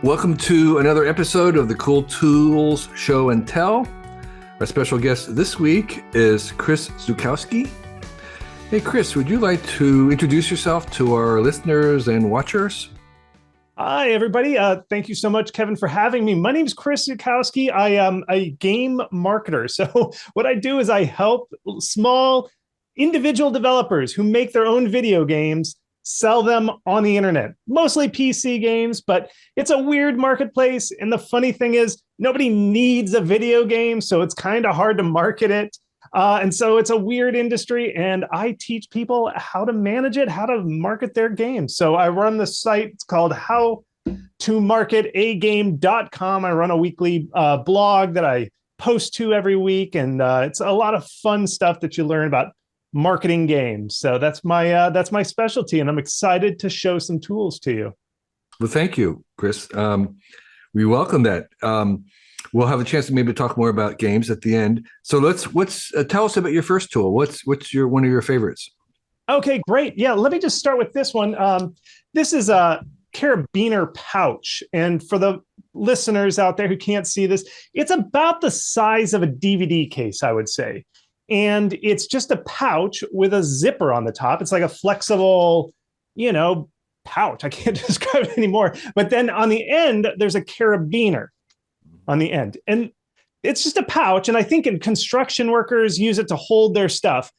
Welcome to another episode of the Cool Tools Show and Tell. Our special guest this week is Chris Zukowski. Hey, Chris, would you like to introduce yourself to our listeners and watchers? Hi, everybody. Thank you so much, Kevin, for having me. My name is Chris Zukowski. I am a game marketer. So what I do is I help small individual developers who make their own video games sell them on the internet, mostly PC games, but it's a weird marketplace. And the funny thing is nobody needs a video game, so it's kind of hard to market it. And so it's a weird industry, and I teach people how to manage it, how to market their games. So I run the site. It's called howtomarketagame.com. I run a weekly blog that I post to every week, and it's a lot of fun stuff that you learn about marketing games. So that's my specialty, and I'm excited to show some tools to you. Well, thank you, Chris. We welcome that. We'll have a chance to maybe talk more about games at the end. So let's tell us about your first tool. What's one of your favorites? Okay, great. Yeah, let me just start with this one. This is a carabiner pouch, and for the listeners out there who can't see this, it's about the size of a DVD case, I would say. And it's just a pouch with a zipper on the top. It's like a flexible, pouch. I can't describe it anymore. But then on the end, there's a carabiner on the end. And it's just a pouch. And I think construction workers use it to hold their stuff.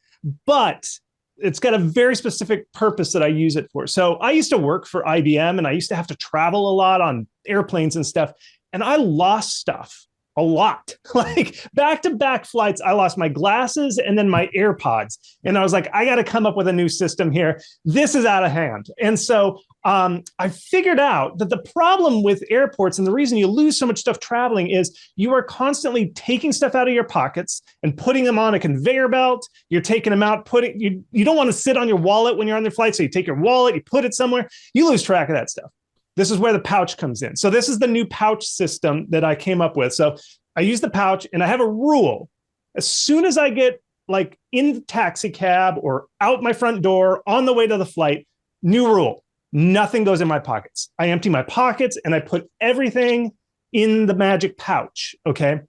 But it's got a very specific purpose that I use it for. So I used to work for IBM, and I used to have to travel a lot on airplanes and stuff. And I lost stuff. A lot, like back-to-back flights. I lost my glasses and then my AirPods. And I was like, I got to come up with a new system here. This is out of hand. And so I figured out that the problem with airports and the reason you lose so much stuff traveling is you are constantly taking stuff out of your pockets and putting them on a conveyor belt. You're taking them out, you don't want to sit on your wallet when you're on the flight. So you take your wallet, you put it somewhere, you lose track of that stuff. This is where the pouch comes in. So this is the new pouch system that I came up with. So I use the pouch, and I have a rule. As soon as I get like in the taxi cab or out my front door on the way to the flight, new rule, nothing goes in my pockets. I empty my pockets and I put everything in the magic pouch, okay?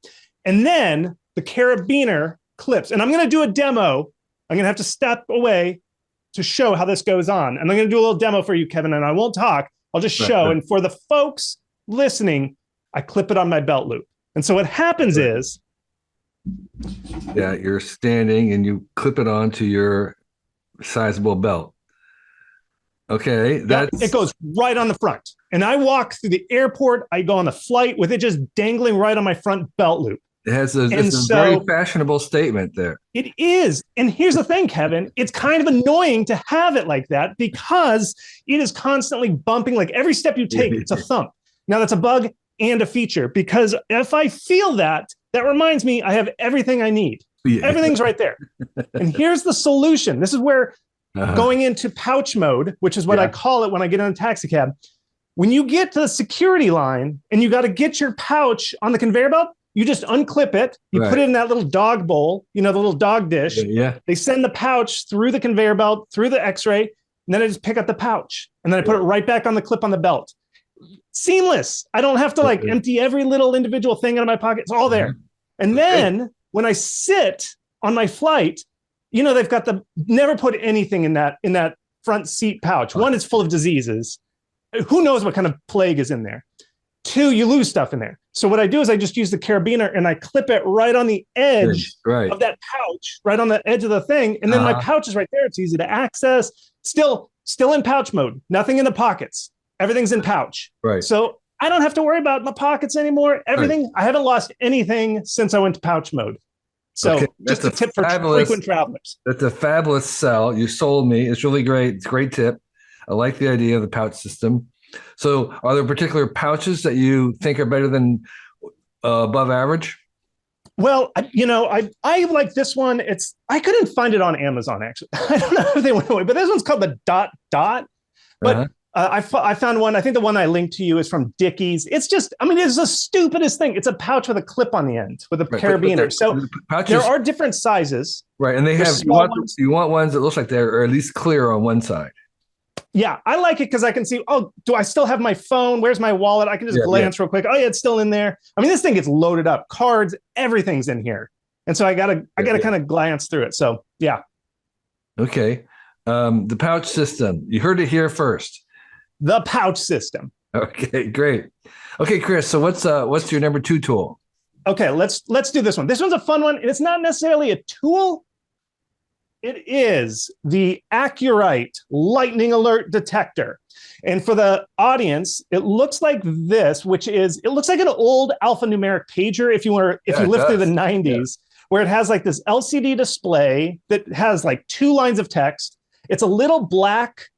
And then the carabiner clips. And I'm going to do a demo. I'm going to have to step away to show how this goes on. And I'm going to do a little demo for you, Kevin, and I won't talk. I'll just show. And for the folks listening, I clip it on my belt loop. And so what happens is... Yeah, you're standing and you clip it onto your sizable belt. Okay. It goes right on the front. And I walk through the airport. I go on the flight with it just dangling right on my front belt loop. It has a very fashionable statement there. It is. And here's the thing, Kevin. It's kind of annoying to have it like that because it is constantly bumping. Like every step you take, it's a thump. Now, that's a bug and a feature, because if I feel that reminds me I have everything I need. Yeah. Everything's right there. And here's the solution. This is where going into pouch mode, which is what I call it when I get in a taxi cab. When you get to the security line and you got to get your pouch on the conveyor belt, you just unclip it. You put it in that little dog bowl, the little dog dish. Yeah. They send the pouch through the conveyor belt, through the x-ray, and then I just pick up the pouch. And then I put it right back on the clip on the belt. Seamless. I don't have to empty every little individual thing out of my pocket. It's all there. And then when I sit on my flight, they've got never put anything in that front seat pouch. One, it's full of diseases. Who knows what kind of plague is in there? Two, you lose stuff in there. So what I do is I just use the carabiner and I clip it right on the edge of that pouch, right on the edge of the thing. And then my pouch is right there. It's easy to access. Still in pouch mode. Nothing in the pockets. Everything's in pouch. Right. So I don't have to worry about my pockets anymore. Everything. I haven't lost anything since I went to pouch mode. So just a tip for frequent travelers. That's a fabulous sell. You sold me. It's really great. It's a great tip. I like the idea of the pouch system. So are there particular pouches that you think are better than above average? Well, I like this one. I couldn't find it on Amazon, actually. I don't know if they went away, but this one's called the Dot. But I found one. I think the one I linked to you is from Dickies. It's just, it's the stupidest thing. It's a pouch with a clip on the end with a carabiner. So there are different sizes. Right. And they have, you want ones that looks like they're at least clear on one side. Yeah, I like it because I can see, oh, do I still have my phone? Where's my wallet? I can just glance real quick. Oh, yeah, it's still in there. I mean, this thing gets loaded up. Cards, everything's in here. And so I gotta kind of glance through it. So yeah. Okay. The pouch system. You heard it here first. The pouch system. Okay, great. Okay, Chris. So what's your number 2 tool? Okay, let's do this one. This one's a fun one. And it's not necessarily a tool. It is the Accurite lightning alert detector. And for the audience, it looks like this, it looks like an old alphanumeric pager if you lived through the 90s, where it has like this LCD display that has like 2 lines of text. It's a little black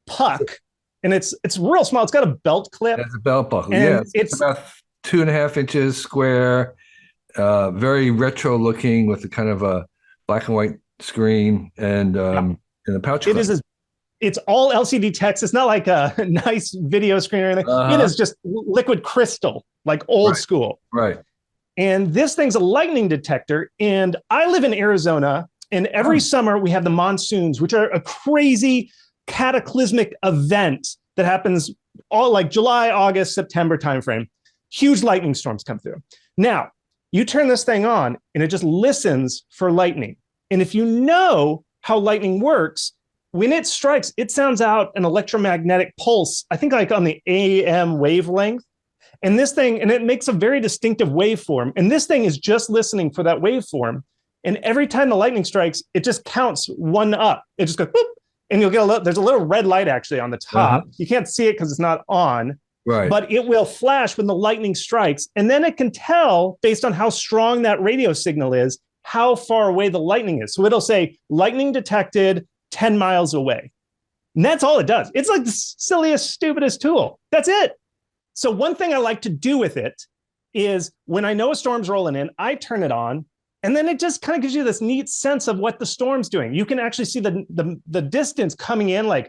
puck, and it's real small. It's got a belt clip. It's a belt buckle. Yeah, it's about 2.5 inches square, very retro looking with a kind of a black and white screen and a pouch. It's all LCD text. It's not like a nice video screen or anything. It is just liquid crystal, like old school. Right. And this thing's a lightning detector. And I live in Arizona, and every summer we have the monsoons, which are a crazy cataclysmic event that happens all like July, August, September timeframe. Huge lightning storms come through. Now, you turn this thing on and it just listens for lightning. And if you know how lightning works, when it strikes, it sounds out an electromagnetic pulse, I think like on the AM wavelength. And it makes a very distinctive waveform. And this thing is just listening for that waveform. And every time the lightning strikes, it just counts 1 up. It just goes, boop, and you'll get there's a little red light actually on the top. You can't see it because it's not on. Right. But it will flash when the lightning strikes. And then it can tell, based on how strong that radio signal is, how far away the lightning is. So it'll say lightning detected 10 miles away. And that's all it does. It's like the silliest, stupidest tool. That's it. So one thing I like to do with it is when I know a storm's rolling in, I turn it on, and then it just kind of gives you this neat sense of what the storm's doing. You can actually see the distance coming in like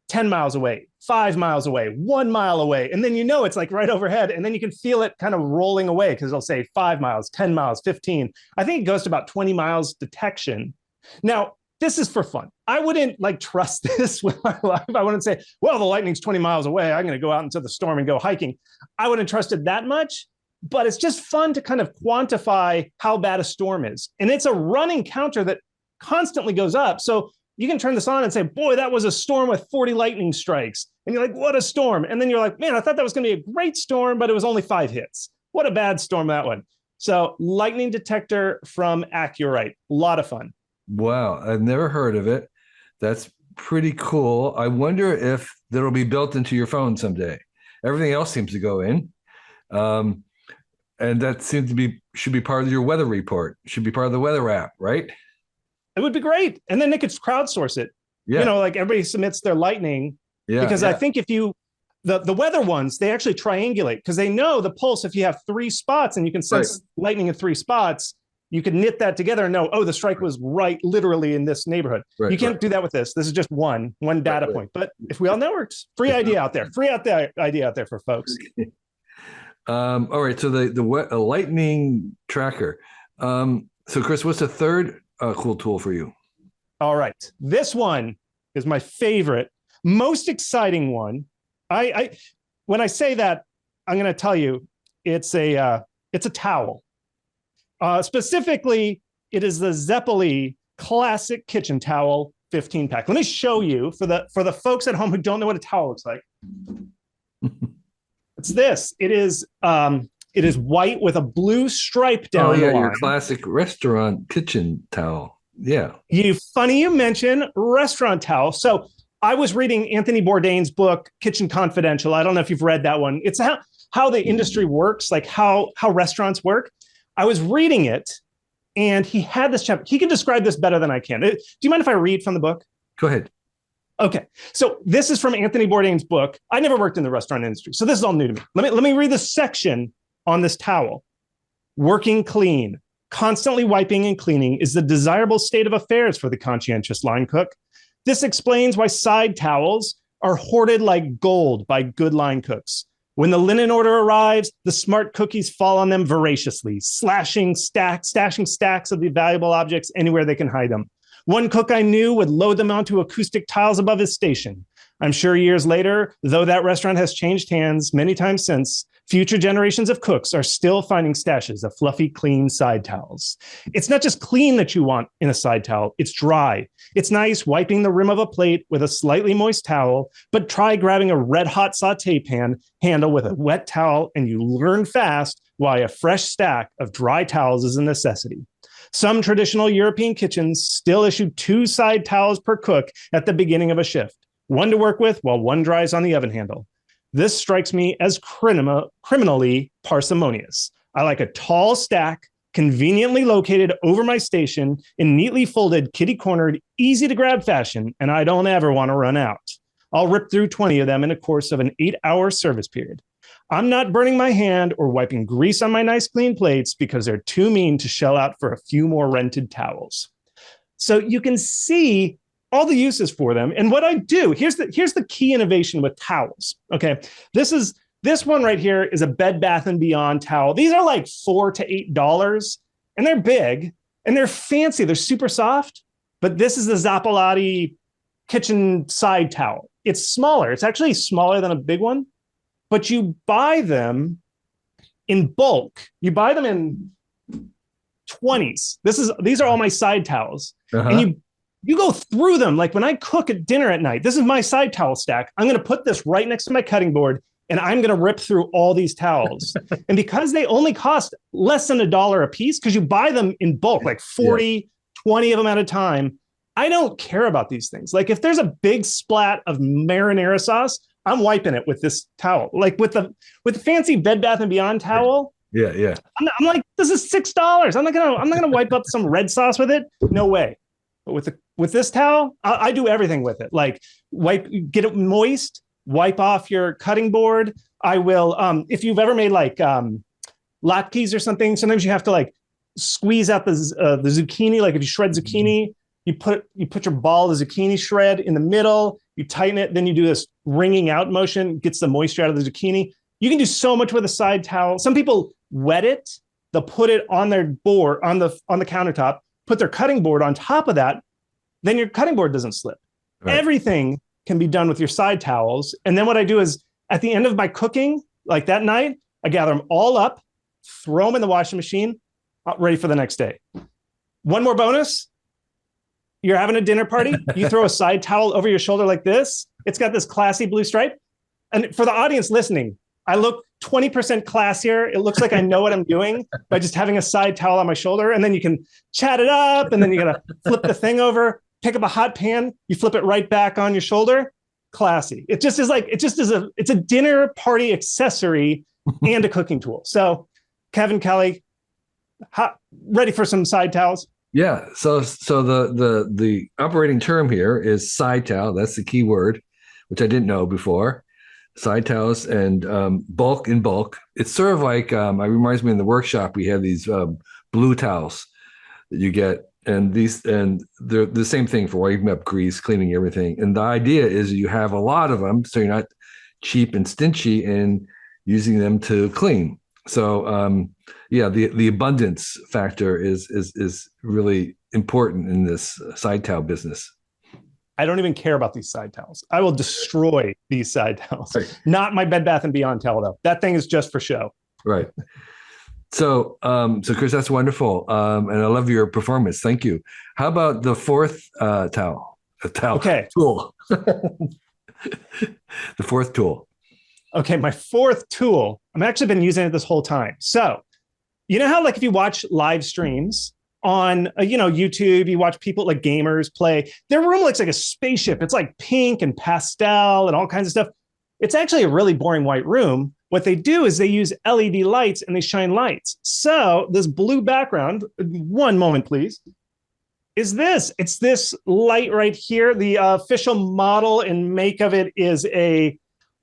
10 miles away, 5 miles away, 1 mile away. And then you know it's like right overhead. And then you can feel it kind of rolling away because it'll say 5 miles, 10 miles, 15. I think it goes to about 20 miles detection. Now, this is for fun. I wouldn't like trust this with my life. I wouldn't say, well, the lightning's 20 miles away. I'm going to go out into the storm and go hiking. I wouldn't trust it that much, but it's just fun to kind of quantify how bad a storm is. And it's a running counter that constantly goes up. So you can turn this on and say, boy, that was a storm with 40 lightning strikes. And you're like, what a storm. And then you're like, man, I thought that was going to be a great storm, but it was only 5 hits. What a bad storm that one. So lightning detector from Accurite. A lot of fun. Wow, I've never heard of it. That's pretty cool. I wonder if that'll be built into your phone someday. Everything else seems to go in. And that should be part of your weather report. Should be part of the weather app, right? It would be great. And then they could crowdsource it. Yeah. You know, like everybody submits their lightning. Yeah. Because I think if the weather ones, they actually triangulate because they know the pulse. If you have 3 spots and you can sense lightning in 3 spots, you can knit that together and know, oh, the strike was right literally in this neighborhood. You can't do that with this. This is just one data point. But if we all networks, free idea out there. Free idea out there for folks. All right. So the lightning tracker. So Chris, what's the third cool tool for you? All right. This one is my favorite, most exciting one. When I say that, I'm going to tell you it's a towel. Specifically, it is the Zeppoli classic kitchen towel 15-pack. Let me show you for the folks at home who don't know what a towel looks like. It's this. It is white with a blue stripe down the line. Your classic restaurant kitchen towel. Yeah. Funny you mention restaurant towel. So I was reading Anthony Bourdain's book, Kitchen Confidential. I don't know if you've read that one. It's how the industry works, like how restaurants work. I was reading it, and he had this chapter. He can describe this better than I can. Do you mind if I read from the book? Go ahead. Okay. So this is from Anthony Bourdain's book. I never worked in the restaurant industry, so this is all new to me. Let me read the section on this towel. Working clean, constantly wiping and cleaning is the desirable state of affairs for the conscientious line cook. This explains why side towels are hoarded like gold by good line cooks. When the linen order arrives, the smart cookies fall on them voraciously, stashing stacks of the valuable objects anywhere they can hide them. One cook I knew would load them onto acoustic tiles above his station. I'm sure years later, though that restaurant has changed hands many times since, future generations of cooks are still finding stashes of fluffy, clean side towels. It's not just clean that you want in a side towel, it's dry. It's nice wiping the rim of a plate with a slightly moist towel, but try grabbing a red hot saute pan handle with a wet towel and you learn fast why a fresh stack of dry towels is a necessity. Some traditional European kitchens still issue 2 side towels per cook at the beginning of a shift, one to work with while one dries on the oven handle. This strikes me as criminally parsimonious. I like a tall stack, conveniently located over my station in neatly folded, kitty-cornered, easy-to-grab fashion, and I don't ever want to run out. I'll rip through 20 of them in the course of an 8-hour service period. I'm not burning my hand or wiping grease on my nice clean plates because they're too mean to shell out for a few more rented towels. So you can see all the uses for them. And what I do, here's the key innovation with towels. Okay. This one right here is a Bed Bath & Beyond towel. These are like $4 to $8 and they're big and they're fancy. They're super soft, but this is the Zeppoli kitchen side towel. It's smaller. It's actually smaller than a big one, but you buy them in bulk. You buy them in 20s. These are all my side towels. And you go through them. Like when I cook at dinner at night, this is my side towel stack. I'm going to put this right next to my cutting board and I'm going to rip through all these towels. And because they only cost less than $1 a piece, because you buy them in bulk, like 40, 20 of them at a time, I don't care about these things. Like if there's a big splat of marinara sauce, I'm wiping it with this towel. Like with the fancy Bed Bath & Beyond towel. Yeah. I'm like, this is $6. I'm not gonna wipe up some red sauce with it. No way. But with this towel, I do everything with it. Like get it moist, wipe off your cutting board. I will, if you've ever made like latkes or something, sometimes you have to like squeeze out the zucchini. Like if you shred zucchini, you put your ball of zucchini shred in the middle, you tighten it, then you do this wringing out motion, gets the moisture out of the zucchini. You can do so much with a side towel. Some people wet it, they'll put it on their board, on the countertop, put their cutting board on top of that, then your cutting board doesn't slip. Right. Everything can be done with your side towels. And then what I do is at the end of my cooking, like that night, I gather them all up, throw them in the washing machine, ready for the next day. One more bonus. You're having a dinner party, you throw a side towel over your shoulder like this. It's got this classy blue stripe. And for the audience listening, I look 20% classier. It looks like I know what I'm doing by just having a side towel on my shoulder. And then you can chat it up and then you gotta flip the thing over, pick up a hot pan, you flip it right back on your shoulder. Classy. It's a dinner party accessory and a cooking tool. So Kevin, Kelly, ready for some side towels? Yeah. So the operating term here is side towel. That's the key word, which I didn't know before. Side towels and bulk. It's sort of like, it reminds me in the workshop, we have these blue towels that you get, and they're the same thing for wiping up grease, cleaning everything. And the idea is you have a lot of them, so you're not cheap and stingy in using them to clean. So the abundance factor is really important in this side towel business. I don't even care about these side towels. I will destroy these side towels. Right. Not my Bed Bath & Beyond towel, though. That thing is just for show. Right. So Chris, that's wonderful. And I love your performance. Thank you. How about the fourth towel? Tool. The fourth tool. Okay, my fourth tool. I've actually been using it this whole time. So, you know how like if you watch live streams on YouTube, you watch people like gamers play, their room looks like a spaceship. It's like pink and pastel and all kinds of stuff. It's actually a really boring white room. What they do is they use LED lights and they shine lights. So this blue background, one moment, please, is this. It's this light right here. The official model and make of it is a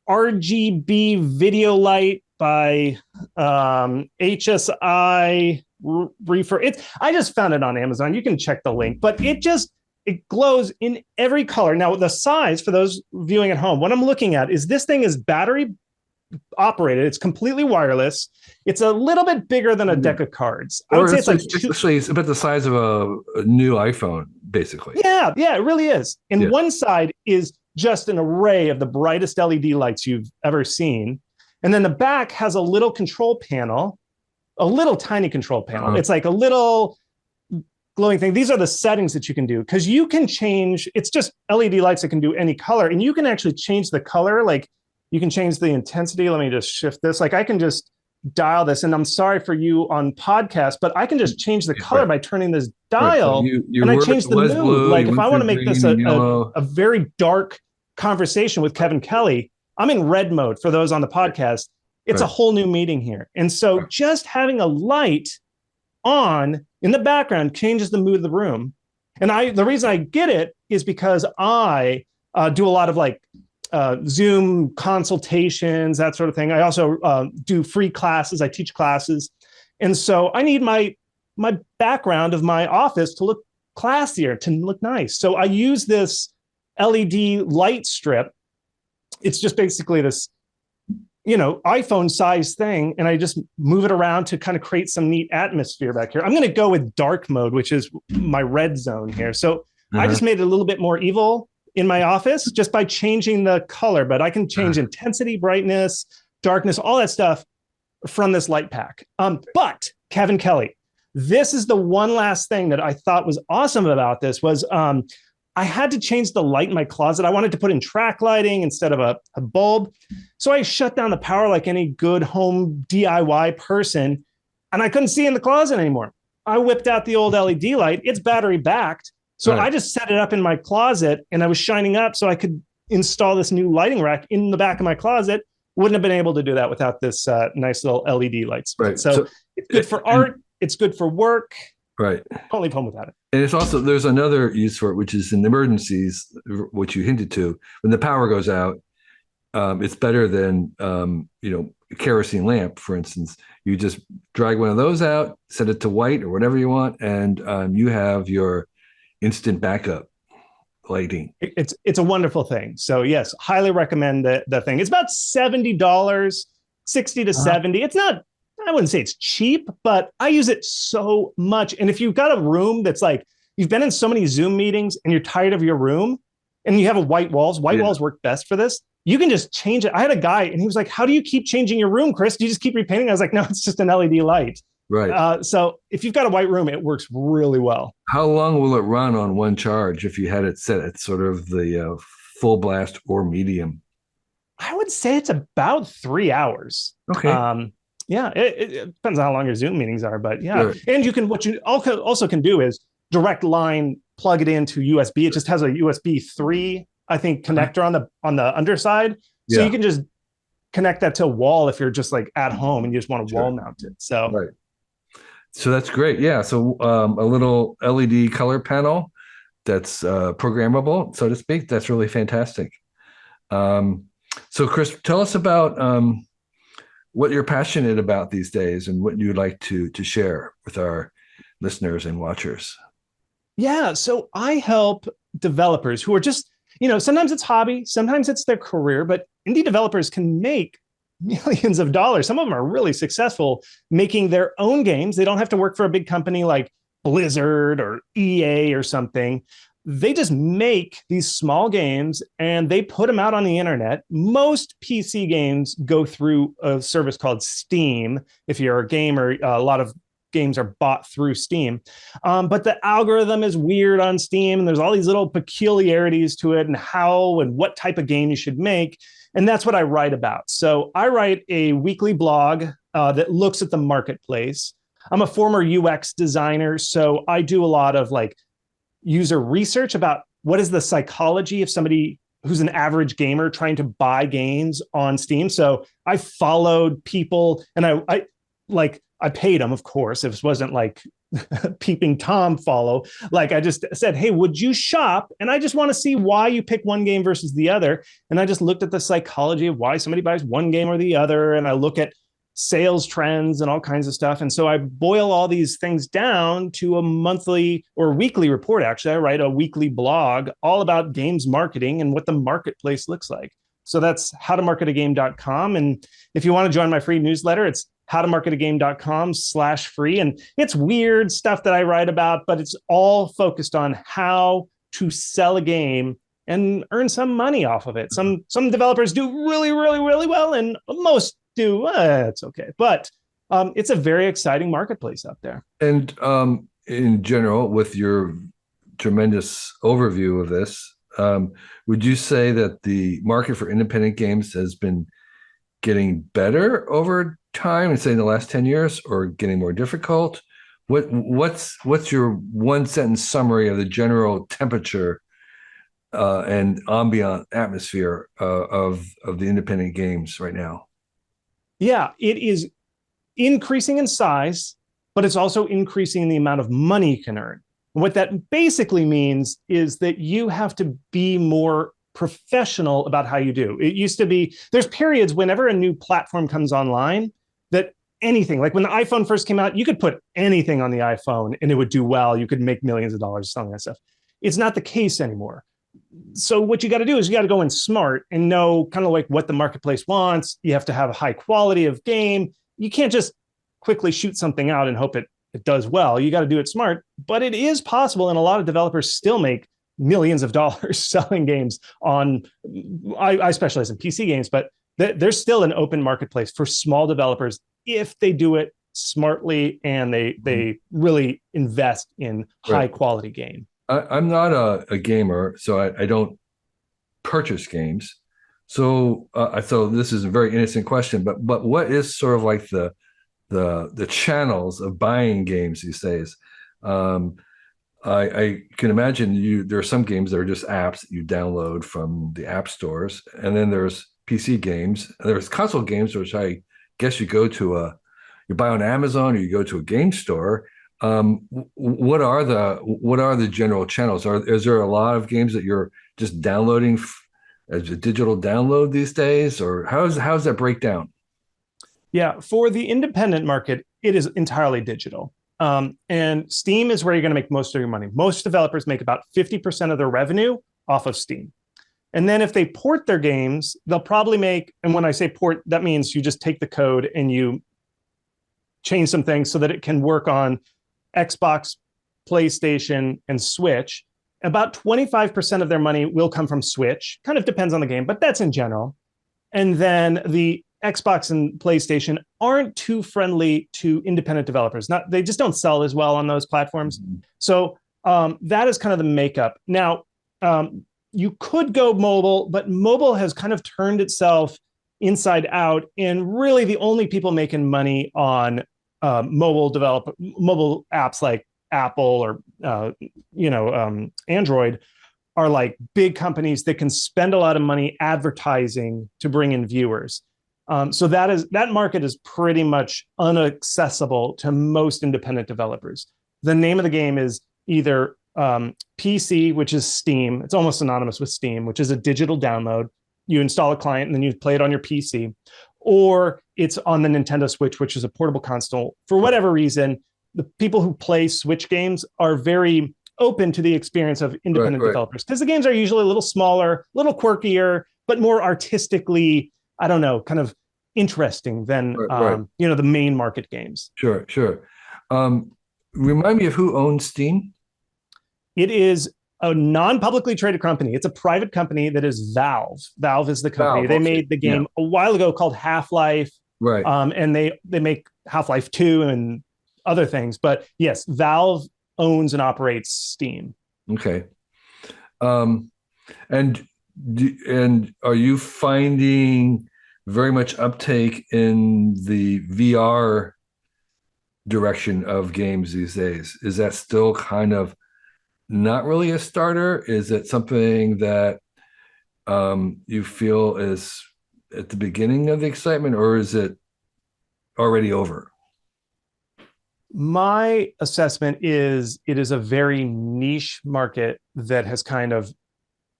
RGB video light by HSI Reefer. I just found it on Amazon. You can check the link, but it glows in every color. Now, the size for those viewing at home, what I'm looking at is this thing is battery operated. It's completely wireless. It's a little bit bigger than a deck of cards. I would say it's about the size of a new iPhone, basically. Yeah, it really is. And one side is just an array of the brightest LED lights you've ever seen. And then the back has a little control panel, a little tiny control panel. It's like a little glowing thing. These are the settings that you can do, because you can change, it's just LED lights that can do any color, and you can actually change the color. Like you can change the intensity. Let me just shift this. Like I can just dial this, and I'm sorry for you on podcast, but I can just change the color by turning this dial, So and I change the mood. Blue, like if I want to make this a very dark conversation with Kevin Kelly, I'm in red mode for those on the podcast. It's a whole new meeting here. And so just having a light on in the background changes the mood of the room. And the reason I get it is because I do a lot of like Zoom consultations, that sort of thing. I also do free classes. I teach classes. And so I need my background of my office to look classier, to look nice. So I use this LED light strip. It's just basically this, iPhone size thing. And I just move it around to kind of create some neat atmosphere back here. I'm going to go with dark mode, which is my red zone here. So I just made it a little bit more evil in my office just by changing the color, but I can change intensity, brightness, darkness, all that stuff from this light pack. But Kevin Kelly, this is the one last thing that I thought was awesome about this was I had to change the light in my closet. I wanted to put in track lighting instead of a bulb. So I shut down the power like any good home DIY person, and I couldn't see in the closet anymore. I whipped out the old LED light. It's battery backed. So I just set it up in my closet, and I was shining up so I could install this new lighting rack in the back of my closet. Wouldn't have been able to do that without this nice little LED lights. Right. So it's good for art. It's good for work. Right. Don't leave home without it. And it's also, there's another use for it, which is in emergencies, which you hinted to. When the power goes out, it's better than, a kerosene lamp, for instance. You just drag one of those out, set it to white or whatever you want, and you have your instant backup lighting. It's a wonderful thing. So yes, highly recommend the thing. It's about $70, 60 to 70. It's not, I wouldn't say it's cheap, but I use it so much. And if you've got a room that's like, you've been in so many Zoom meetings and you're tired of your room and you have white walls work best for this. You can just change it. I had a guy and he was like, how do you keep changing your room, Chris? Do you just keep repainting? I was like, no, it's just an LED light. Right. So if you've got a white room, it works really well. How long will it run on one charge if you had it set at sort of the full blast or medium? I would say it's about 3 hours. Okay. Yeah, it depends on how long your Zoom meetings are, but yeah. Sure. And what you also can do is direct line, plug it into USB. It just has a USB 3, I think, connector on the underside. So you can just connect that to a wall if you're just like at home and you just want to wall mount it. So right. So that's great. Yeah. So a little LED color panel that's programmable, so to speak. That's really fantastic. So Chris, tell us about what you're passionate about these days and what you'd like to share with our listeners and watchers. Yeah. So I help developers who are just, sometimes it's hobby, sometimes it's their career, but indie developers can make millions of dollars. Some of them are really successful making their own games. They don't have to work for a big company like Blizzard or EA or something. They just make these small games and they put them out on the internet. Most PC games go through a service called Steam. If you're a gamer, a lot of games are bought through Steam. But the algorithm is weird on Steam, and there's all these little peculiarities to it and how and what type of game you should make. And that's what I write about. So I write a weekly blog that looks at the marketplace. I'm a former UX designer, so I do a lot of like user research about what is the psychology of somebody who's an average gamer trying to buy games on Steam. So I followed people and I paid them, of course. It wasn't like peeping Tom follow. Like I just said, hey, would you shop? And I just want to see why you pick one game versus the other. And I just looked at the psychology of why somebody buys one game or the other. And I look at sales trends and all kinds of stuff. And so I boil all these things down to a monthly or weekly report. Actually, I write a weekly blog all about games marketing and what the marketplace looks like. So that's howtomarketagame.com. And if you want to join my free newsletter, it's howtomarketagame.com/free. And it's weird stuff that I write about, but it's all focused on how to sell a game and earn some money off of it. Some developers do really, really, really well, and most do. It's okay, but it's a very exciting marketplace out there. And in general, with your tremendous overview of this, would you say that the market for independent games has been getting better over time, and say in the last 10 years, or getting more difficult? What's your one sentence summary of the general temperature and ambient atmosphere of the independent games right now? Yeah, it is increasing in size, but it's also increasing in the amount of money you can earn. What that basically means is that you have to be more professional about how you do. It used to be, there's periods whenever a new platform comes online that anything, like when the iPhone first came out, you could put anything on the iPhone and it would do well. You could make millions of dollars selling that stuff. It's not the case anymore. So what you got to do is you got to go in smart and know kind of like what the marketplace wants. You have to have a high quality of game. You can't just quickly shoot something out and hope it does well. You got to do it smart, but it is possible. And a lot of developers still make millions of dollars selling games on, I specialize in PC games, but there's still an open marketplace for small developers if they do it smartly and they really invest in high quality game. I'm not a gamer, so I don't purchase games. So so this is a very innocent question, but what is sort of like the channels of buying games these days? I can imagine there are some games that are just apps that you download from the app stores, and then there's PC games, and there's console games, which I guess you buy on Amazon or you go to a game store. What are the general channels? Is there a lot of games that you're just downloading as a digital download these days, or how's that break down? Yeah, for the independent market, it is entirely digital. And Steam is where you're going to make most of your money. Most developers make about 50% of their revenue off of Steam. And then if they port their games, they'll probably make, and when I say port, that means you just take the code and you change some things so that it can work on Xbox, PlayStation, and Switch. About 25% of their money will come from Switch. Kind of depends on the game, but that's in general. And then the Xbox and PlayStation aren't too friendly to independent developers. They just don't sell as well on those platforms. Mm-hmm. So that is kind of the makeup. Now, you could go mobile, but mobile has kind of turned itself inside out. And really the only people making money on mobile apps like Apple or Android are like big companies that can spend a lot of money advertising to bring in viewers. So that market is pretty much inaccessible to most independent developers. The name of the game is either PC, which is Steam. It's almost synonymous with Steam, which is a digital download. You install a client and then you play it on your PC, or it's on the Nintendo Switch, which is a portable console. For whatever reason, the people who play Switch games are very open to the experience of independent developers because the games are usually a little smaller, a little quirkier, but more artistically, I don't know, kind of interesting than the main market games. Sure. Remind me of who owns Steam? It is a non-publicly traded company. It's a private company that is Valve. Valve is the company. They made the game a while ago called Half-Life. Right. And they make Half-Life 2 and other things. But yes, Valve owns and operates Steam. Okay. And are you finding very much uptake in the VR direction of games these days? Is that still kind of not really a starter? Is it something that you feel is at the beginning of the excitement, or is it already over? My assessment is it is a very niche market that has kind of,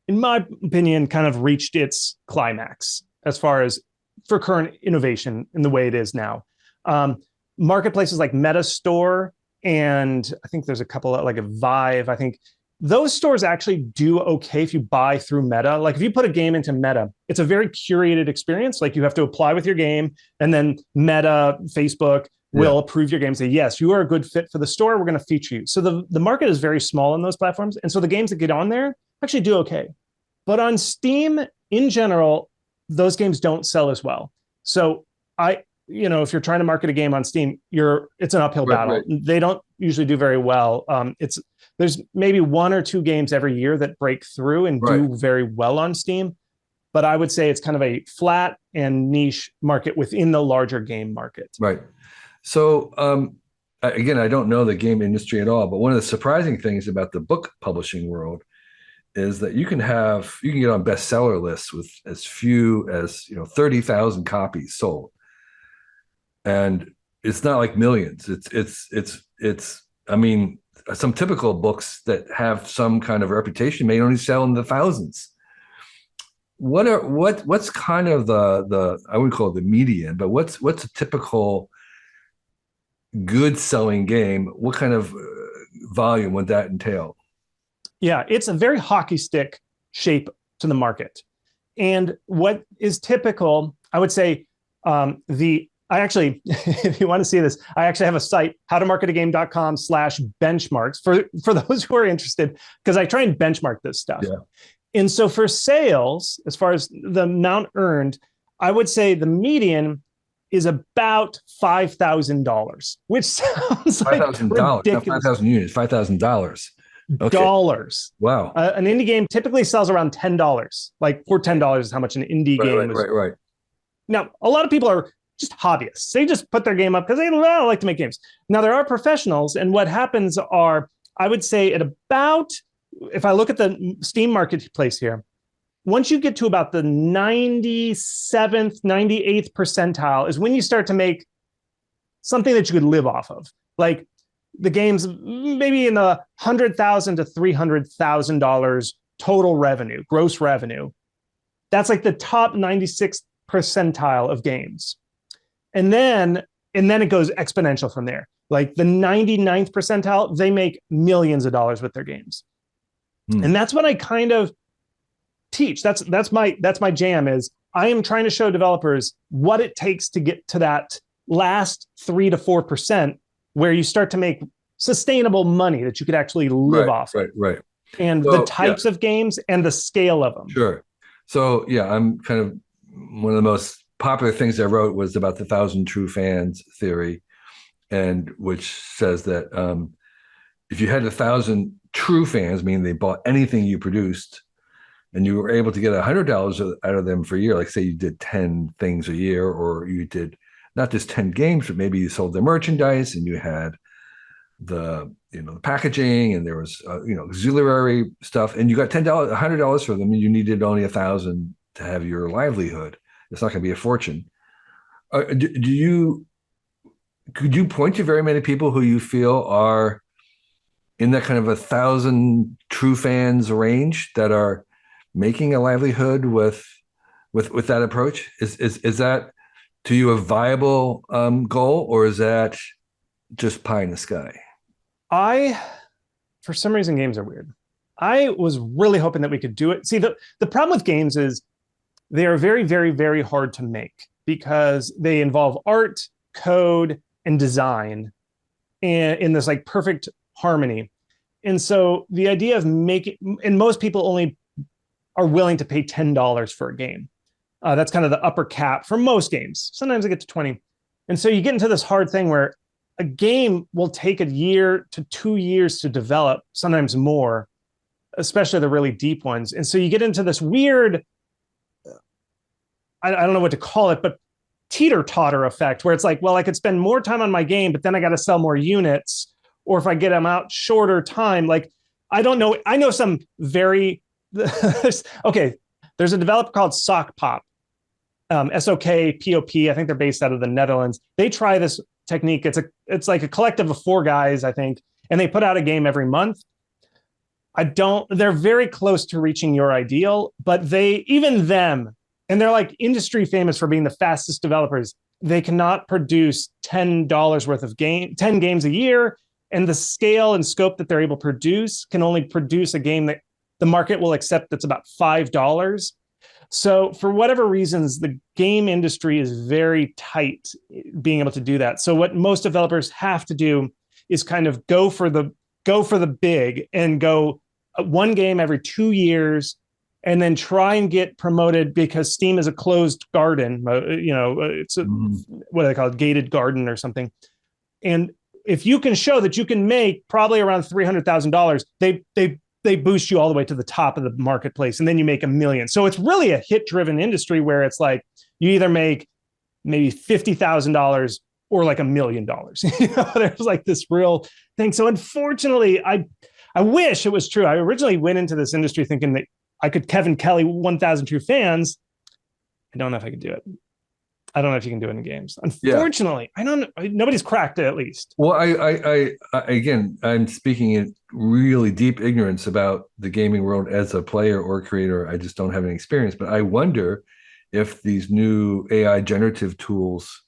in my opinion, kind of reached its climax as far as for current innovation in the way it is now. Marketplaces like Meta Store, and I think there's a couple like a Vive. I think those stores actually do okay if you buy through Meta. Like if you put a game into Meta, it's a very curated experience. Like you have to apply with your game, and then Meta, Facebook will approve your game, say, yes, you are a good fit for the store. We're going to feature you. So the market is very small on those platforms. And so the games that get on there actually do okay. But on Steam, in general, those games don't sell as well. So if you're trying to market a game on Steam, it's an uphill battle. Right. They don't usually do very well. There's maybe one or two games every year that break through and do very well on Steam. But I would say it's kind of a flat and niche market within the larger game market. Right. So again, I don't know the game industry at all, but one of the surprising things about the book publishing world is that you can get on bestseller lists with as few as 30,000 copies sold, and it's not like millions. It's I mean, some typical books that have some kind of reputation may only sell in the thousands. What's kind of the I wouldn't call it the median, but what's a typical good selling game? What kind of volume would that entail? Yeah, it's a very hockey stick shape to the market. And what is typical, I would say, if you want to see this, I actually have a site, howtomarketagame.com/benchmarks for those who are interested, because I try and benchmark this stuff. Yeah. And so for sales, as far as the amount earned, I would say the median is about $5,000, which sounds like ridiculous. Not 5,000 units, $5,000. Okay. Dollars. Wow. An indie game typically sells around $10. Like for $10 is how much an indie game is. Right. Now, a lot of people are just hobbyists. They just put their game up because they like to make games. Now, there are professionals, and what happens are, I would say at about, if I look at the Steam marketplace here, once you get to about the 97th, 98th percentile is when you start to make something that you could live off of. Like the game's maybe in the $100,000 to $300,000 total revenue, gross revenue. That's like the top 96th percentile of games. And then it goes exponential from there. Like the 99th percentile, they make millions of dollars with their games. And that's what I kind of teach. That's my jam. Is I am trying to show developers what it takes to get to that last 3 to 4% where you start to make sustainable money that you could actually live off. Right. And so, the types of games and the scale of them. Sure. So I'm kind of, one of the most popular things I wrote was about the 1,000 true fans theory, and which says that if you had 1,000 true fans, meaning they bought anything you produced, and you were able to get $100 out of them for a year, like say you did 10 things a year, or you did not just 10 games, but maybe you sold the merchandise and you had the packaging, and there was auxiliary stuff, and you got $100 for them, and you needed only 1,000 to have your livelihood. It's not going to be a fortune. Could you point to very many people who you feel are in that kind of 1,000 true fans range that are making a livelihood with that approach? Is that to you a viable goal, or is that just pie in the sky? For some reason, games are weird. I was really hoping that we could do it. See, the problem with games is they are very, very, very hard to make because they involve art, code, and design in this like perfect harmony. And so the idea of and most people only are willing to pay $10 for a game. That's kind of the upper cap for most games. Sometimes they get to 20. And so you get into this hard thing where a game will take 1 year to 2 years to develop, sometimes more, especially the really deep ones. And so you get into this weird, I don't know what to call it, but teeter-totter effect where it's like, well, I could spend more time on my game, but then I got to sell more units. Or if I get them out shorter time, like, I don't know. I know some very, okay, there's a developer called Sokpop, Sokpop. I think they're based out of the Netherlands. They try this technique. It's like a collective of 4 guys, I think, and they put out a game every month. They're very close to reaching your ideal, but and they're like industry famous for being the fastest developers. They cannot produce $10 worth of 10 games a year. And the scale and scope that they're able to produce can only produce a game that the market will accept that's about $5. So for whatever reasons, the game industry is very tight being able to do that. So what most developers have to do is kind of go for the big and go one game every 2 years and then try and get promoted because Steam is a closed garden. It's a, what do they call it, gated garden or something. And if you can show that you can make probably around $300,000, they boost you all the way to the top of the marketplace, and then you make $1 million. So it's really a hit-driven industry where it's like you either make maybe $50,000 or like $1 million. There's like this real thing. So unfortunately, I wish it was true. I originally went into this industry thinking that I could Kevin Kelly 1,000 true fans. I don't know if I could do it. I don't know if you can do it in games. Unfortunately, I don't. Nobody's cracked it, at least. Well, I again, I'm speaking in really deep ignorance about the gaming world as a player or creator. I just don't have any experience. But I wonder if these new AI generative tools,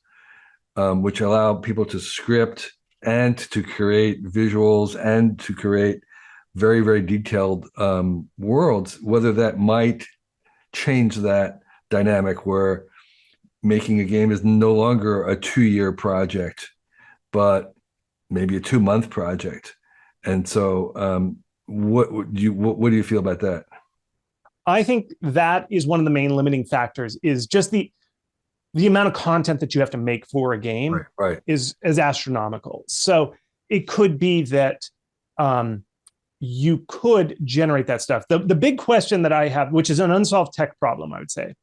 which allow people to script and to create visuals and to create very, very detailed worlds, whether that might change that dynamic where making a game is no longer a 2-year project, but maybe a 2-month project. And so what do you feel about that? I think that is one of the main limiting factors, is just the amount of content that you have to make for a game is astronomical. So it could be that you could generate that stuff. The big question that I have, which is an unsolved tech problem, I would say,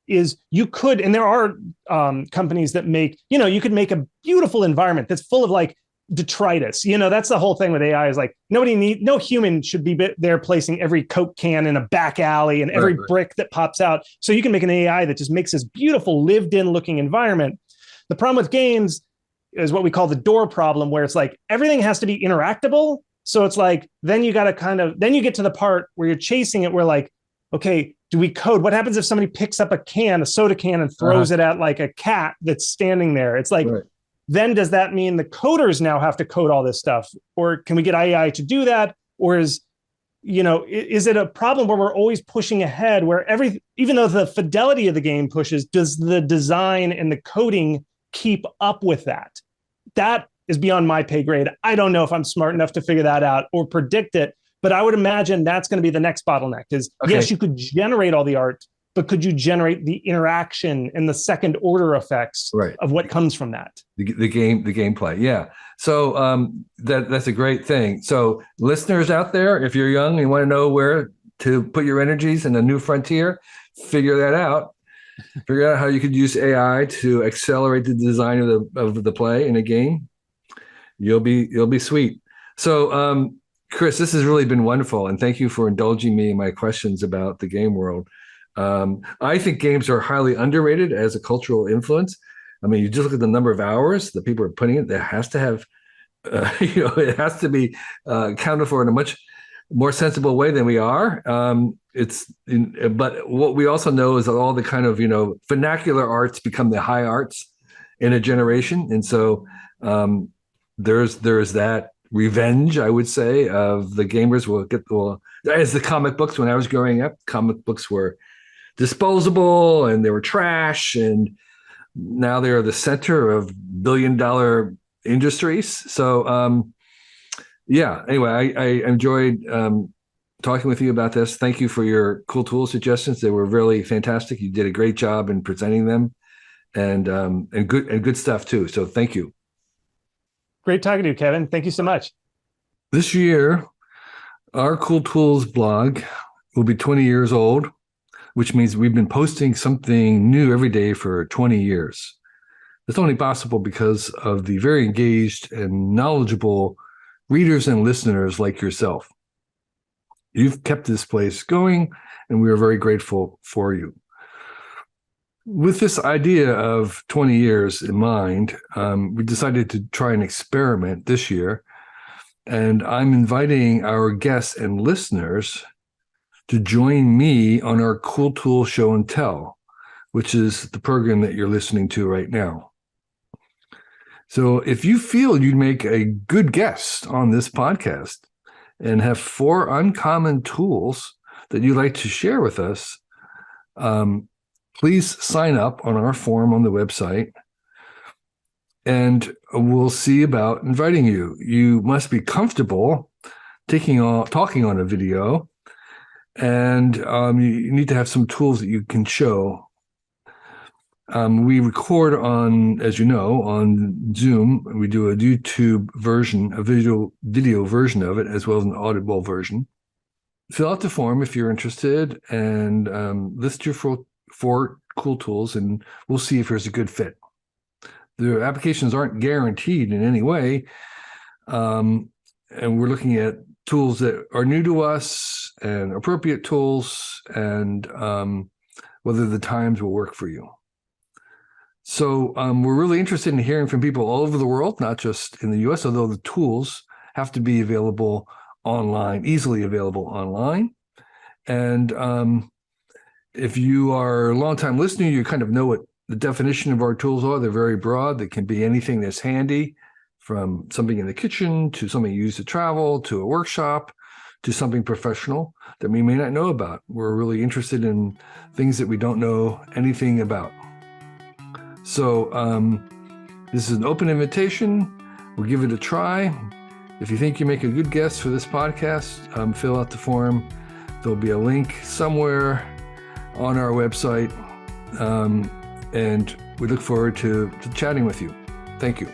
is you could, and there are companies that make, you could make a beautiful environment that's full of like detritus. That's the whole thing with AI, is like no human should be there placing every Coke can in a back alley and every brick that pops out. So you can make an AI that just makes this beautiful lived in looking environment. The problem with games is what we call the door problem, where it's like everything has to be interactable. So it's like, then you got to then you get to the part where you're chasing it, where like, okay, do we code? What happens if somebody picks up a soda can and throws it at like a cat that's standing there? It's like, then does that mean the coders now have to code all this stuff? Or can we get AI to do that? Or is it a problem where we're always pushing ahead, where even though the fidelity of the game pushes, does the design and the coding keep up with that? That is beyond my pay grade. I don't know if I'm smart enough to figure that out or predict it. But I would imagine that's going to be the next bottleneck is, yes, you could generate all the art, but could you generate the interaction and the second order effects of what comes from that? The gameplay. Yeah. So that's a great thing. So listeners out there, if you're young and you want to know where to put your energies in a new frontier, figure that out. Figure out how you could use AI to accelerate the design of the play in a game. You'll be sweet. So, Chris, this has really been wonderful, and thank you for indulging me in my questions about the game world. I think games are highly underrated as a cultural influence. I mean, you just look at the number of hours that people are putting in. There has to have, it has to be accounted for in a much more sensible way than we are. But what we also know is that all the kind of vernacular arts become the high arts in a generation, and so there's that revenge, I would say, of the gamers as the comic books. When I was growing up, comic books were disposable and they were trash, and now they're the center of billion-dollar industries. So anyway, I enjoyed talking with you about this. Thank you for your cool tool suggestions. They were really fantastic. You did a great job in presenting them, and good stuff too. So thank you. Great talking to you, Kevin. Thank you so much. This year, our Cool Tools blog will be 20 years old, which means we've been posting something new every day for 20 years. It's only possible because of the very engaged and knowledgeable readers and listeners like yourself. You've kept this place going, and we are very grateful for you. With this idea of 20 years in mind, we decided to try an experiment this year, and I'm inviting our guests and listeners to join me on our Cool Tool Show and Tell, which is the program that you're listening to right now. So if you feel you'd make a good guest on this podcast and have 4 uncommon tools that you'd like to share with us, please sign up on our forum on the website, and we'll see about inviting you. You must be comfortable talking on a video, And you need to have some tools that you can show. We record on, as you know, on Zoom. We do a YouTube version, a video version of it, as well as an audible version. Fill out the form if you're interested, and list your four cool tools, and we'll see if there's a good fit. The applications aren't guaranteed in any way, and we're looking at tools that are new to us and appropriate tools, and whether the times will work for you. So we're really interested in hearing from people all over the world, not just in the US, although the tools have to be available online, easily available online. And if you are a longtime listener, you kind of know what the definition of our tools are. They're very broad. They can be anything that's handy, from something in the kitchen to something you use to travel, to a workshop, to something professional that we may not know about. We're really interested in things that we don't know anything about. So this is an open invitation. We'll give it a try. If you think you make a good guess for this podcast, fill out the form. There'll be a link somewhere on our website. And we look forward to chatting with you. Thank you.